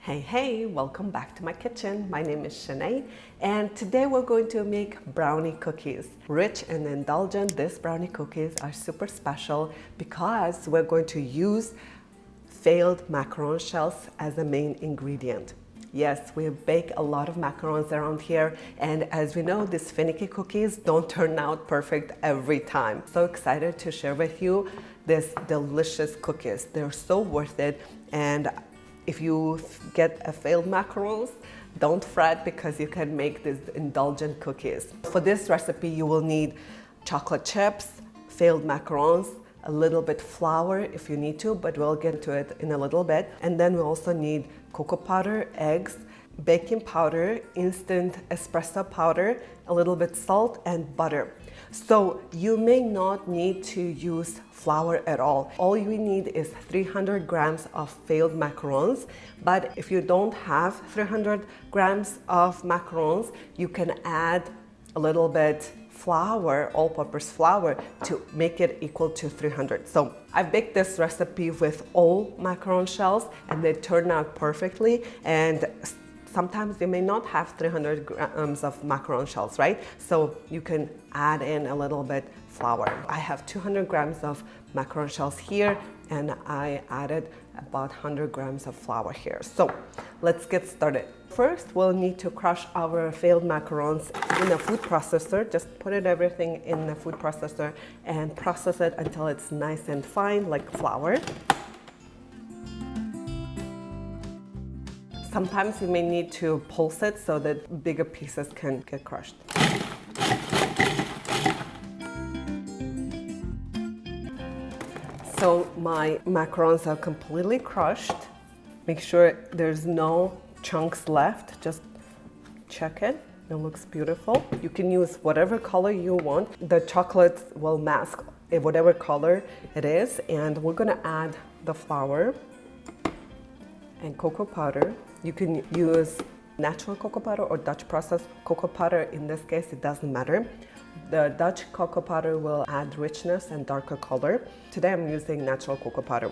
Hey, welcome back to my kitchen. My name is Shanae, and today we're going to make brownie cookies. Rich and indulgent, these brownie cookies are super special because we're going to use failed macaron shells as the main ingredient. Yes, we bake a lot of macarons around here, and as we know, these finicky cookies don't turn out perfect every time. So excited to share with you these delicious cookies. They're so worth it, and if you get a failed macarons, don't fret because you can make these indulgent cookies. For this recipe, you will need chocolate chips, failed macarons, a little bit flour if you need to, but we'll get to it in a little bit. And then we also need cocoa powder, eggs, baking powder, instant espresso powder, a little bit salt, and butter. So you may not need to use flour at all. All you need is 300 grams of failed macarons. But if you don't have 300 grams of macarons, you can add a little bit flour, all-purpose flour, to make it equal to 300. So I baked this recipe with all macaron shells and they turn out perfectly. And sometimes you may not have 300 grams of macaron shells, right? So you can add in a little bit flour. I have 200 grams of macaron shells here, and I added about 100 grams of flour here. So let's get started. First, we'll need to crush our failed macarons in a food processor. Just put everything in the food processor and process it until it's nice and fine, like flour. Sometimes you may need to pulse it so that bigger pieces can get crushed. So my macarons are completely crushed. Make sure there's no chunks left. Just check it. It looks beautiful. You can use whatever color you want. The chocolate will mask whatever color it is. And we're gonna add the flour and cocoa powder. You can use natural cocoa powder or Dutch processed cocoa powder. In this case, it doesn't matter. The Dutch cocoa powder will add richness and darker color. Today I'm using natural cocoa powder.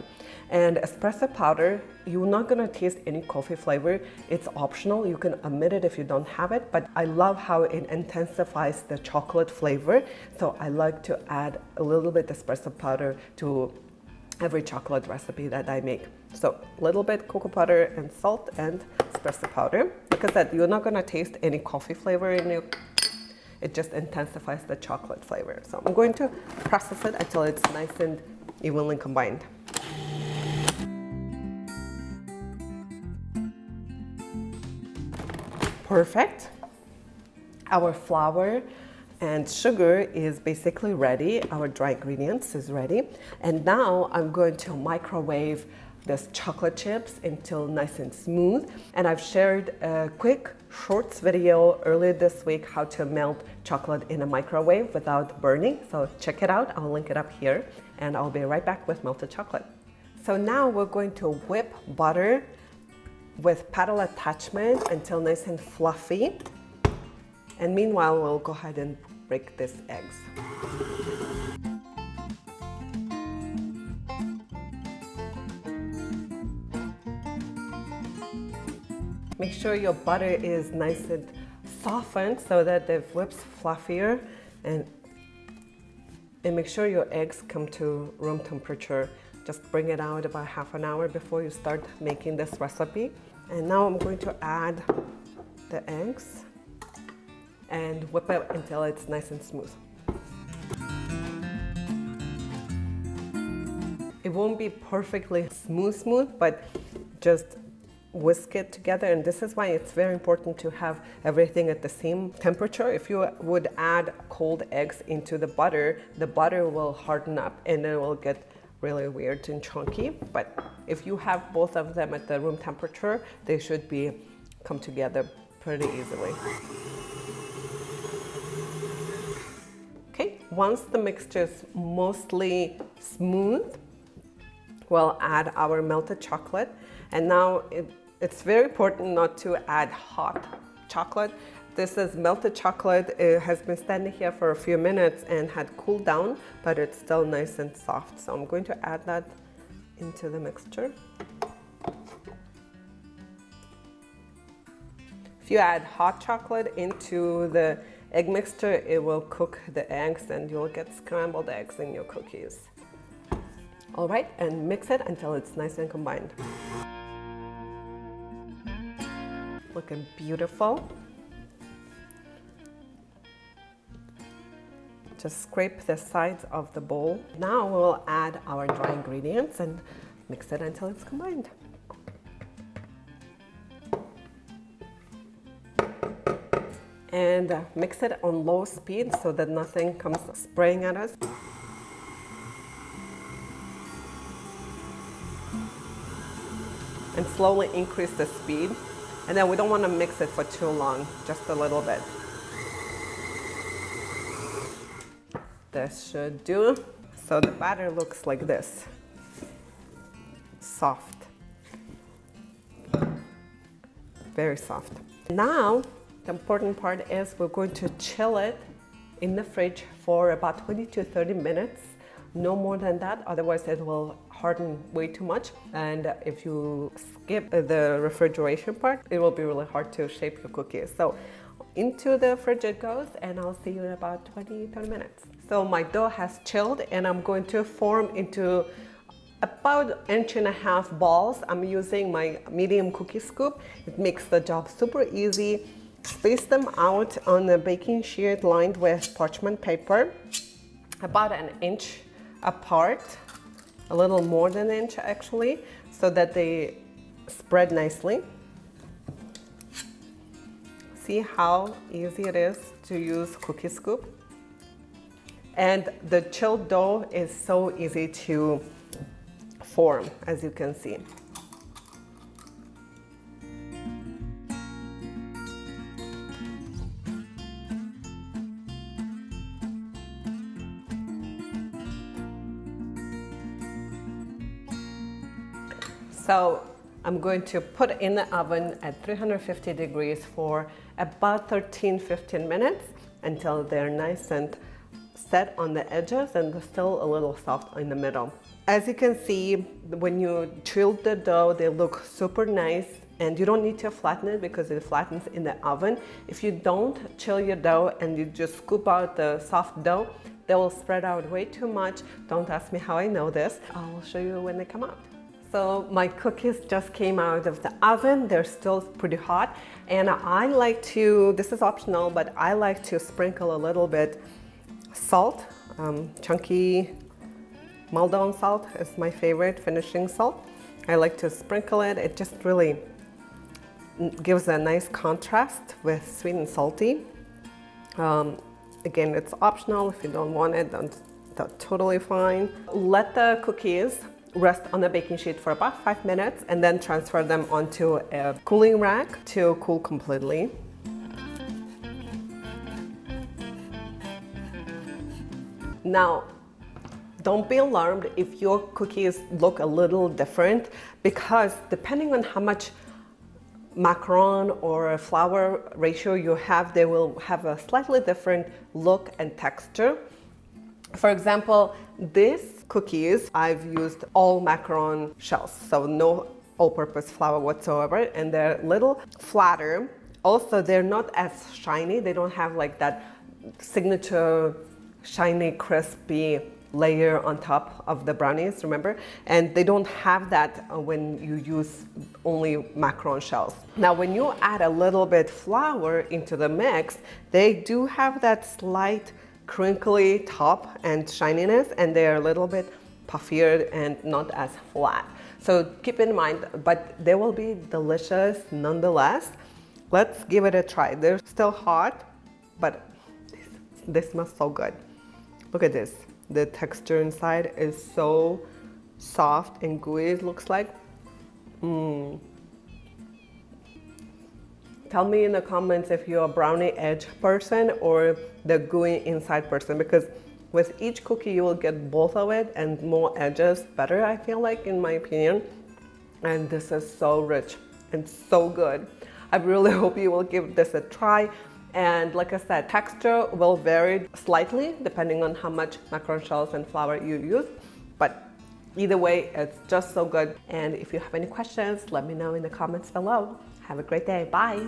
And espresso powder, you're not gonna taste any coffee flavor. It's optional, you can omit it if you don't have it, but I love how it intensifies the chocolate flavor. So I like to add a little bit espresso powder to every chocolate recipe that I make. So a little bit cocoa powder and salt and espresso powder. Like I said, you're not gonna taste any coffee flavor in it. It just intensifies the chocolate flavor. So I'm going to process it until it's nice and evenly combined. Perfect. Our flour and sugar is basically ready. Our dry ingredients is ready. And now I'm going to microwave this chocolate chips until nice and smooth. And I've shared a quick shorts video earlier this week how to melt chocolate in a microwave without burning. So check it out. I'll link it up here, and I'll be right back with melted chocolate. So now we're going to whip butter with paddle attachment until nice and fluffy. And meanwhile, we'll go ahead and break these eggs. Make sure your butter is nice and softened so that the whip's fluffier, and make sure your eggs come to room temperature. Just bring it out about half an hour before you start making this recipe. And now I'm going to add the eggs and whip it until it's nice and smooth. It won't be perfectly smooth, but just whisk it together. And this is why it's very important to have everything at the same temperature. If you would add cold eggs into the butter will harden up and it will get really weird and chunky. But if you have both of them at the room temperature, they should come together pretty easily. Okay, once the mixture is mostly smooth, we'll add our melted chocolate. And now it's very important not to add hot chocolate. This is melted chocolate. It has been standing here for a few minutes and had cooled down, but it's still nice and soft. So I'm going to add that into the mixture. you add hot chocolate into the egg mixture, it will cook the eggs and you'll get scrambled eggs in your cookies. All right, and mix it until it's nice and combined. Looking beautiful. Just scrape the sides of the bowl. Now we'll add our dry ingredients and mix it until it's combined. And mix it on low speed so that nothing comes spraying at us. And slowly increase the speed. And then we don't want to mix it for too long, just a little bit. This should do. So the batter looks like this. Soft. Very soft. Now, the important part is we're going to chill it in the fridge for about 20 to 30 minutes. No more than that, otherwise it will harden way too much. And if you skip the refrigeration part, it will be really hard to shape your cookies. So into the fridge it goes, and I'll see you in about 20-30 minutes. So my dough has chilled, and I'm going to form into about 1.5 inch balls. I'm using my medium cookie scoop. It makes the job super easy. Space them out on a baking sheet lined with parchment paper, about 1 inch apart, a little more than 1 inch actually, so that they spread nicely. See how easy it is to use cookie scoop? And the chilled dough is so easy to form, as you can see. So I'm going to put in the oven at 350 degrees for about 13-15 minutes until they're nice and set on the edges and still a little soft in the middle. As you can see, when you chill the dough, they look super nice, and you don't need to flatten it because it flattens in the oven. If you don't chill your dough and you just scoop out the soft dough, they will spread out way too much. Don't ask me how I know this. I will show you when they come out. So my cookies just came out of the oven. They're still pretty hot. And I like to, this is optional, but I like to sprinkle a little bit salt. Chunky Maldon salt is my favorite finishing salt. I like to sprinkle it. It just really gives a nice contrast with sweet and salty. Again, it's optional. If you don't want it, that's totally fine. Let the cookies rest on the baking sheet for about 5 minutes and then transfer them onto a cooling rack to cool completely. Now, don't be alarmed if your cookies look a little different, because depending on how much macaron or flour ratio you have, they will have a slightly different look and texture. For example, these cookies, I've used all macaron shells, so no all-purpose flour whatsoever, and they're a little flatter. Also, they're not as shiny. They don't have like that signature shiny, crispy layer on top of the brownies, remember? And they don't have that when you use only macaron shells. Now, when you add a little bit flour into the mix, they do have that slight crinkly top and shininess, and they're a little bit puffier and not as flat. So keep in mind, but they will be delicious nonetheless. Let's give it a try. They're still hot, but they smell so good. Look at this. The texture inside is so soft and gooey, it looks like. Tell me in the comments if you're a brownie edge person or the gooey inside person, because with each cookie you will get both of it, and more edges better, I feel like, in my opinion. And this is so rich and so good. I really hope you will give this a try. And like I said, texture will vary slightly depending on how much macaron shells and flour you use, but either way, it's just so good. And if you have any questions, let me know in the comments below. Have a great day. Bye.